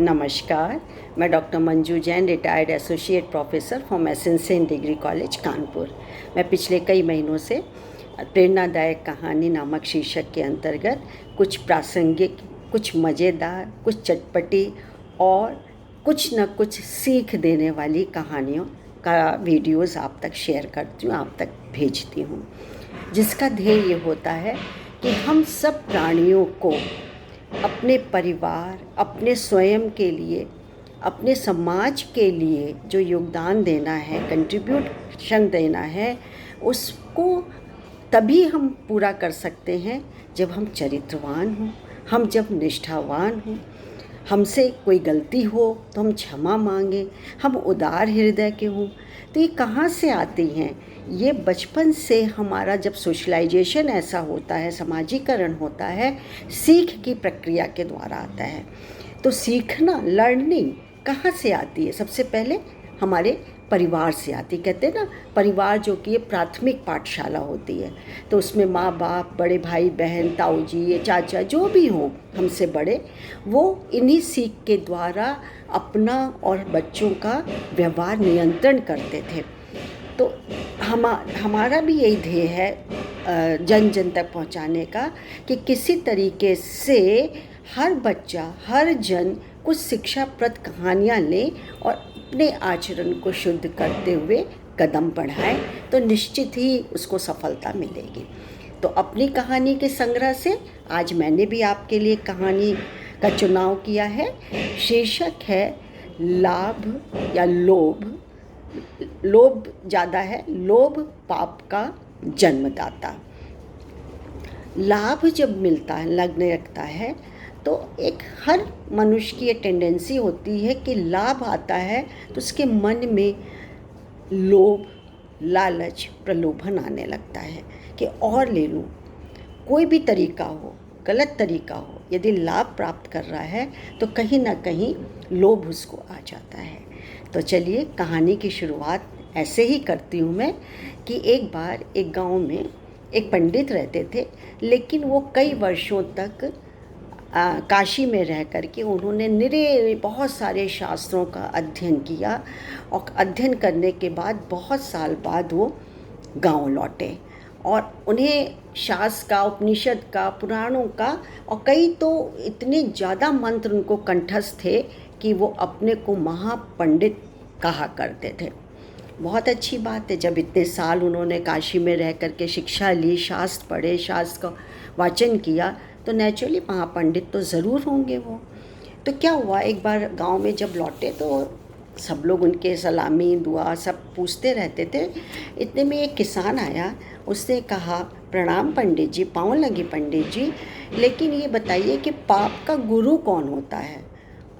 नमस्कार, मैं doctor Manju Jain, retired associate professor from essential degree college Kanpur. मैं पिछले कई महीनों से प्रेरणादायक कहानी नामक शीर्षक के अंतर्गत कुछ प्रासंगिक, कुछ मज़ेदार, कुछ चटपटी और कुछ न कुछ सीख देने वाली कहानियों का वीडियोस आप तक शेयर करती हूँ, आप तक भेजती हूँ, जिसका ध्येय ये होता है कि हम सब प्राणियों को अपने परिवार, अपने स्वयं के लिए, अपने समाज के लिए जो योगदान देना है, कंट्रीब्यूशन देना है, उसको तभी हम पूरा कर सकते हैं जब हम चरित्रवान हों, हम जब निष्ठावान हों, हमसे कोई गलती हो तो हम क्षमा मांगें, हम उदार हृदय के हों। तो ये कहाँ से आती हैं? ये बचपन से हमारा जब सोशलाइजेशन ऐसा होता है, समाजीकरण होता है, सीख की प्रक्रिया के द्वारा आता है। तो सीखना, लर्निंग कहाँ से आती है? सबसे पहले हमारे परिवार से आती। कहते हैं ना, परिवार जो कि ये प्राथमिक पाठशाला होती है। तो उसमें माँ बाप, बड़े भाई बहन, ताऊ जी, चाचा, जो भी हों हमसे बड़े, वो इन्हीं सीख के द्वारा अपना और बच्चों का व्यवहार नियंत्रण करते थे। तो हमारा भी यही ध्येय है जन जन तक पहुंचाने का, कि किसी तरीके से हर बच्चा, हर जन कुछ शिक्षाप्रद कहानियाँ लें और अपने आचरण को शुद्ध करते हुए कदम बढ़ाएं, तो निश्चित ही उसको सफलता मिलेगी। तो अपनी कहानी के संग्रह से आज मैंने भी आपके लिए कहानी का चुनाव किया है। शीर्षक है लाभ या लोभ। लोभ ज़्यादा है, लोभ पाप का जन्मदाता। लाभ जब मिलता है, लगने लगता है, तो एक हर मनुष्य की ये टेंडेंसी होती है कि लाभ आता है तो उसके मन में लोभ, लालच, प्रलोभन आने लगता है कि और ले लूँ। कोई भी तरीका हो, गलत तरीका हो, यदि लाभ प्राप्त कर रहा है तो कहीं ना कहीं लोभ उसको आ जाता है। तो चलिए कहानी की शुरुआत ऐसे ही करती हूँ मैं, कि एक बार एक गांव में एक पंडित रहते थे, लेकिन वो कई वर्षों तक काशी में रह कर के उन्होंने निरे बहुत सारे शास्त्रों का अध्ययन किया, और अध्ययन करने के बाद बहुत साल बाद वो गांव लौटे और उन्हें शास्त्र का, उपनिषद का, पुराणों का और कई तो इतने ज़्यादा मंत्र उनको कंठस्थ थे कि वो अपने को महापंडित कहा करते थे। बहुत अच्छी बात है, जब इतने साल उन्होंने काशी में रह कर के शिक्षा ली, शास्त्र पढ़े, शास्त्र का वाचन किया, तो नेचुरली महापंडित तो ज़रूर होंगे वो। तो क्या हुआ, एक बार गांव में जब लौटे तो सब लोग उनके सलामी, दुआ सब पूछते रहते थे। इतने में एक किसान आया, उसने कहा, प्रणाम पंडित जी, पाँव लगे पंडित जी, लेकिन ये बताइए कि पाप का गुरु कौन होता है?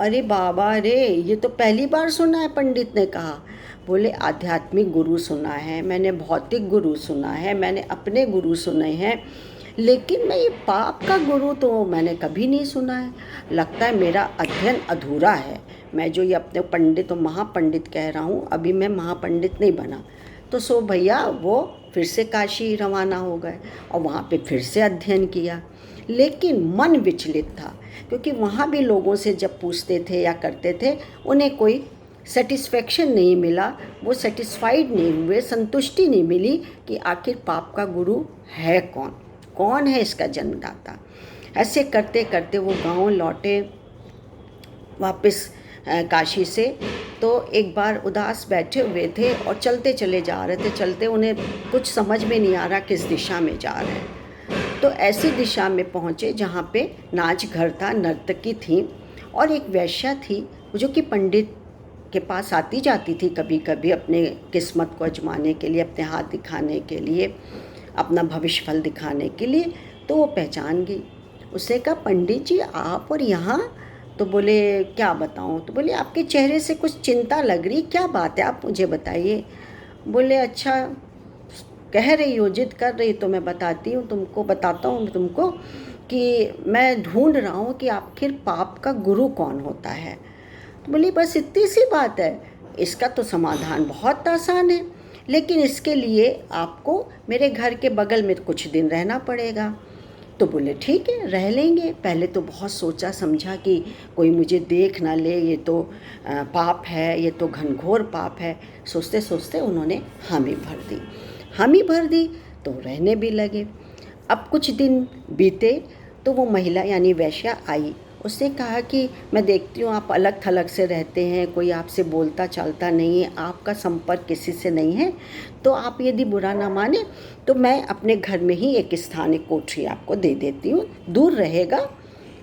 अरे बाबा रे, ये तो पहली बार सुना है, पंडित ने कहा। बोले, आध्यात्मिक गुरु सुना है मैंने, भौतिक गुरु सुना है मैंने, अपने गुरु सुने हैं, लेकिन मैं ये पाप का गुरु तो मैंने कभी नहीं सुना है। लगता है मेरा अध्ययन अधूरा है, मैं जो ये अपने पंडित और महापंडित कह रहा हूँ, अभी मैं महापंडित नहीं बना। तो सो भैया वो फिर से काशी रवाना हो गए और वहाँ पे फिर से अध्ययन किया, लेकिन मन विचलित था, क्योंकि वहाँ भी लोगों से जब पूछते थे या करते थे, उन्हें कोई सेटिस्फेक्शन नहीं मिला, वो सेटिस्फाइड नहीं हुए, संतुष्टि नहीं मिली कि आखिर पाप का गुरु है कौन, कौन है इसका जन्मदाता। ऐसे करते करते वो गांव लौटे वापस काशी से। तो एक बार उदास बैठे हुए थे और चलते चले जा रहे थे, चलते उन्हें कुछ समझ में नहीं आ रहा किस दिशा में जा रहे हैं। तो ऐसी दिशा में पहुँचे जहाँ पे नाच घर था, नर्तकी थी और एक वैश्या थी जो कि पंडित के पास आती जाती थी कभी कभी अपने किस्मत को आजमाने के लिए, अपने हाथ दिखाने के लिए, अपना भविष्य फल दिखाने के लिए। तो वो पहचान गई। उसने कहा, पंडित जी आप और यहाँ? तो बोले, क्या बताऊँ? तो बोले, आपके चेहरे से कुछ चिंता लग रही, क्या बात है, आप मुझे बताइए। बोले, अच्छा कह रही हो, जिद कर रही, तो मैं बताता हूँ तुमको कि मैं ढूंढ रहा हूँ कि आखिर पाप का गुरु कौन होता है। तो बोली, बस इतनी सी बात है, इसका तो समाधान बहुत आसान है, लेकिन इसके लिए आपको मेरे घर के बगल में कुछ दिन रहना पड़ेगा। तो बोले ठीक है रह लेंगे। पहले तो बहुत सोचा समझा कि कोई मुझे देख ना ले, ये तो पाप है, ये तो घनघोर पाप है। सोचते सोचते उन्होंने हामी भर दी। हामी भर दी तो रहने भी लगे। अब कुछ दिन बीते तो वो महिला यानी वैश्या आई। उसने कहा कि मैं देखती हूँ आप अलग थलग से रहते हैं, कोई आपसे बोलता चालता नहीं है, आपका संपर्क किसी से नहीं है, तो आप यदि बुरा ना माने तो मैं अपने घर में ही एक स्थान, एक कोठरी आपको दे देती हूँ। दूर रहेगा,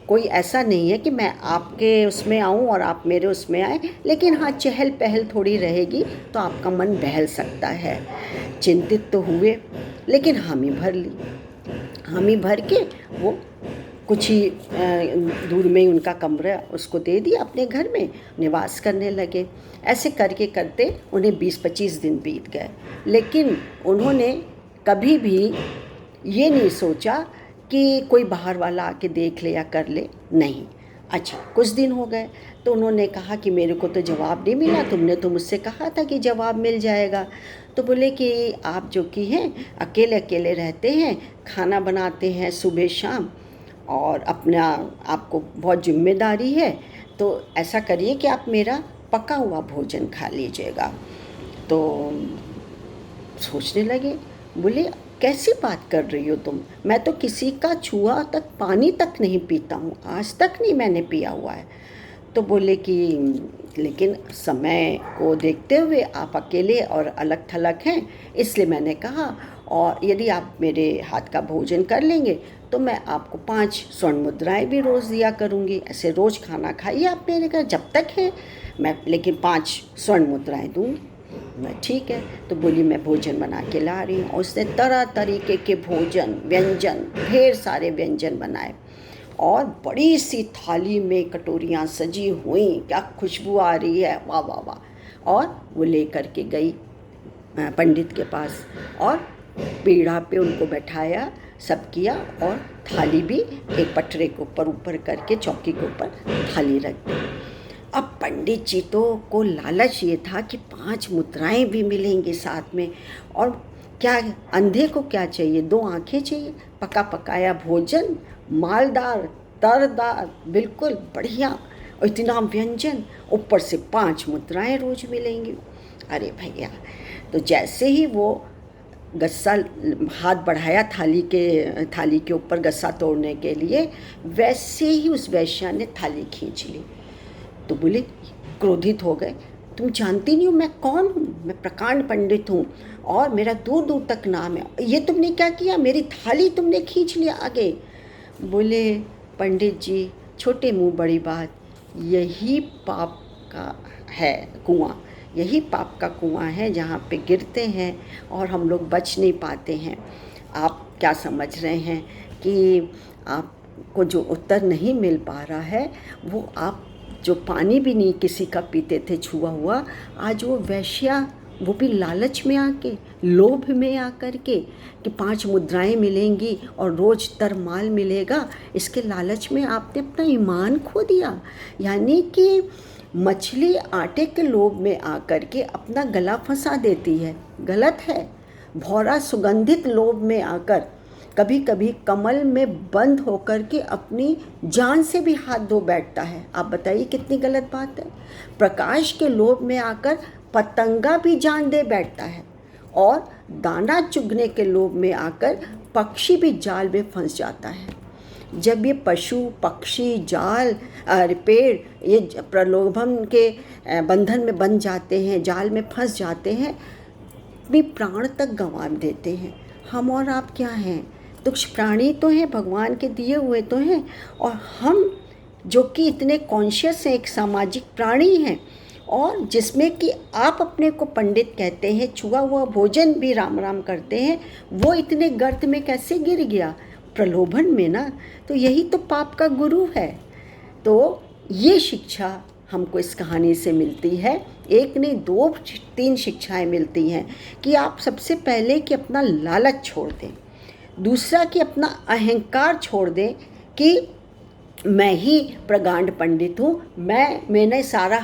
कोई ऐसा नहीं है कि मैं आपके उसमें आऊँ और आप मेरे उसमें आए, लेकिन हाँ चहल पहल थोड़ी रहेगी तो आपका मन बहल सकता है। चिंतित तो हुए, लेकिन हामी भर ली। हामी भर के वो कुछ ही दूर में ही उनका कमरा उसको दे दिया, अपने घर में निवास करने लगे। ऐसे करके करते उन्हें 20-25 दिन बीत गए, लेकिन उन्होंने कभी भी ये नहीं सोचा कि कोई बाहर वाला आके देख ले या कर ले, नहीं। अच्छा कुछ दिन हो गए तो उन्होंने कहा कि मेरे को तो जवाब नहीं मिला, तुमने तो मुझसे कहा था कि जवाब मिल जाएगा। तो बोले कि आप जो कि हैं अकेले अकेले रहते हैं, खाना बनाते हैं सुबह शाम, और अपना आपको बहुत जिम्मेदारी है, तो ऐसा करिए कि आप मेरा पका हुआ भोजन खा लीजिएगा। तो सोचने लगे, बोले कैसी बात कर रही हो तुम, मैं तो किसी का छुआ तक पानी तक नहीं पीता हूँ, आज तक नहीं मैंने पिया हुआ है। तो बोले कि लेकिन समय को देखते हुए आप अकेले और अलग थलग हैं, इसलिए मैंने कहा, और यदि आप मेरे हाथ का भोजन कर लेंगे तो मैं आपको 5 स्वर्ण मुद्राएं भी रोज़ दिया करूँगी। ऐसे रोज़ खाना खाइए आप मेरे घर जब तक है, मैं लेकिन 5 स्वर्ण मुद्राएं दूँगी। मैं ठीक है। तो बोली मैं भोजन बना के ला रही हूँ। उसने तरह तरीके के भोजन व्यंजन, ढेर सारे व्यंजन बनाए और बड़ी सी थाली में कटोरियाँ सजी हुई, क्या खुशबू आ रही है, वाह वाह वाह। और वो लेकर के गई पंडित के पास और पीढ़ा पे उनको बैठाया, सब किया, और थाली भी एक पटरे के ऊपर करके चौकी के ऊपर थाली रख दी। अब पंडित जी तो को लालच ये था कि 5 मुद्राएं भी मिलेंगी साथ में, और क्या अंधे को क्या चाहिए, 2 आंखें चाहिए। पका पकाया भोजन, मालदार तरदार, बिल्कुल बढ़िया, और इतना व्यंजन, ऊपर से 5 मुद्राएं रोज मिलेंगी। अरे भैया, तो जैसे ही वो गस्सा हाथ बढ़ाया थाली के ऊपर गस्सा तोड़ने के लिए, वैसे ही उस वैश्या ने थाली खींच ली। तो बोले, क्रोधित हो गए, तुम जानती नहीं हो मैं कौन हूँ, मैं प्रकांड पंडित हूँ और मेरा दूर दूर तक नाम है, ये तुमने क्या किया, मेरी थाली तुमने खींच लिया आगे। बोले, पंडित जी छोटे मुँह बड़ी बात, यही पाप का है कुआं, यही पाप का कुआं है जहाँ पे गिरते हैं और हम लोग बच नहीं पाते हैं। आप क्या समझ रहे हैं कि आपको जो उत्तर नहीं मिल पा रहा है, वो आप जो पानी भी नहीं किसी का पीते थे छुआ हुआ, आज वो वैश्या, वो भी लालच में आके, लोभ में आकर के कि 5 मुद्राएं मिलेंगी और रोज़ तरमाल मिलेगा, इसके लालच में आपने अपना ईमान खो दिया। यानी कि मछली आटे के लोभ में आकर के अपना गला फंसा देती है, गलत है। भौरा सुगंधित लोभ में आकर कभी कभी कमल में बंद होकर के अपनी जान से भी हाथ धो बैठता है। आप बताइए कितनी गलत बात है। प्रकाश के लोभ में आकर पतंगा भी जान दे बैठता है, और दाना चुगने के लोभ में आकर पक्षी भी जाल में फंस जाता है। जब ये पशु पक्षी जाल पेड़ ये प्रलोभन के बंधन में बन जाते हैं, जाल में फंस जाते हैं, अपनी प्राण तक गंवा देते हैं। हम और आप क्या हैं, तुच्छ प्राणी तो हैं, भगवान के दिए हुए तो हैं, और हम जो कि इतने कॉन्शियस हैं, एक सामाजिक प्राणी हैं, और जिसमें कि आप अपने को पंडित कहते हैं, छुआ हुआ भोजन भी राम राम करते हैं, वो इतने गर्त में कैसे गिर गया, प्रलोभन में ना। तो यही तो पाप का गुरु है। तो ये शिक्षा हमको इस कहानी से मिलती है। एक नहीं 2-3 शिक्षाएं मिलती हैं कि आप सबसे पहले कि अपना लालच छोड़ दें, दूसरा कि अपना अहंकार छोड़ दें कि मैं ही प्रगांड पंडित हूँ, मैंने सारा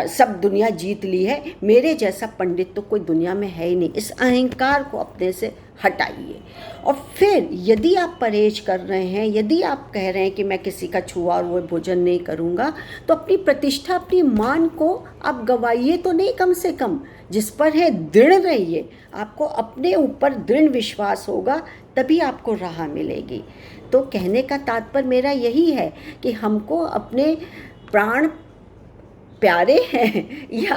सब दुनिया जीत ली है, मेरे जैसा पंडित तो कोई दुनिया में है ही नहीं। इस अहंकार को अपने से हटाइए। और फिर यदि आप परहेज कर रहे हैं, यदि आप कह रहे हैं कि मैं किसी का छुआ हुआ भोजन नहीं करूँगा, तो अपनी प्रतिष्ठा, अपनी मान को आप गवाइए तो नहीं, कम से कम जिस पर है दृढ़ रहिए। आपको अपने ऊपर दृढ़ विश्वास होगा, तभी आपको राह मिलेगी। तो कहने का तात्पर्य मेरा यही है कि हमको अपने प्राण प्यारे हैं या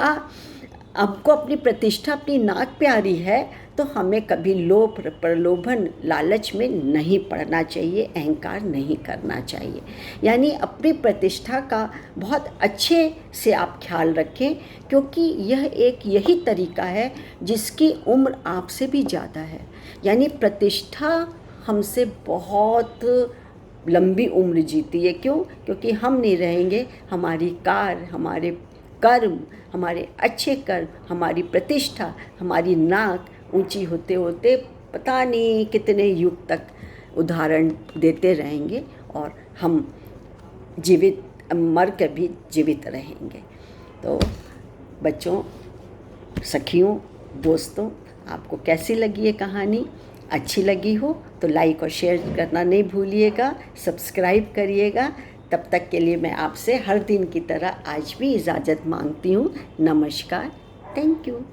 हमको अपनी प्रतिष्ठा, अपनी नाक प्यारी है, तो हमें कभी लोभ, प्रलोभन, लालच में नहीं पड़ना चाहिए, अहंकार नहीं करना चाहिए। यानी अपनी प्रतिष्ठा का बहुत अच्छे से आप ख्याल रखें, क्योंकि यह यही तरीका है जिसकी उम्र आपसे भी ज़्यादा है। यानी प्रतिष्ठा हमसे बहुत लंबी उम्र जीती है। क्यों? क्योंकि हम नहीं रहेंगे, हमारी कार, हमारे कर्म, हमारे अच्छे कर्म, हमारी प्रतिष्ठा, हमारी नाक ऊंची होते होते पता नहीं कितने युग तक उदाहरण देते रहेंगे, और हम जीवित मर कर भी जीवित रहेंगे। तो बच्चों, सखियों, दोस्तों, आपको कैसी लगी ये कहानी? अच्छी लगी हो तो लाइक और शेयर करना नहीं भूलिएगा, सब्सक्राइब करिएगा। तब तक के लिए मैं आपसे हर दिन की तरह आज भी इजाज़त मांगती हूँ। नमस्कार, थैंक यू।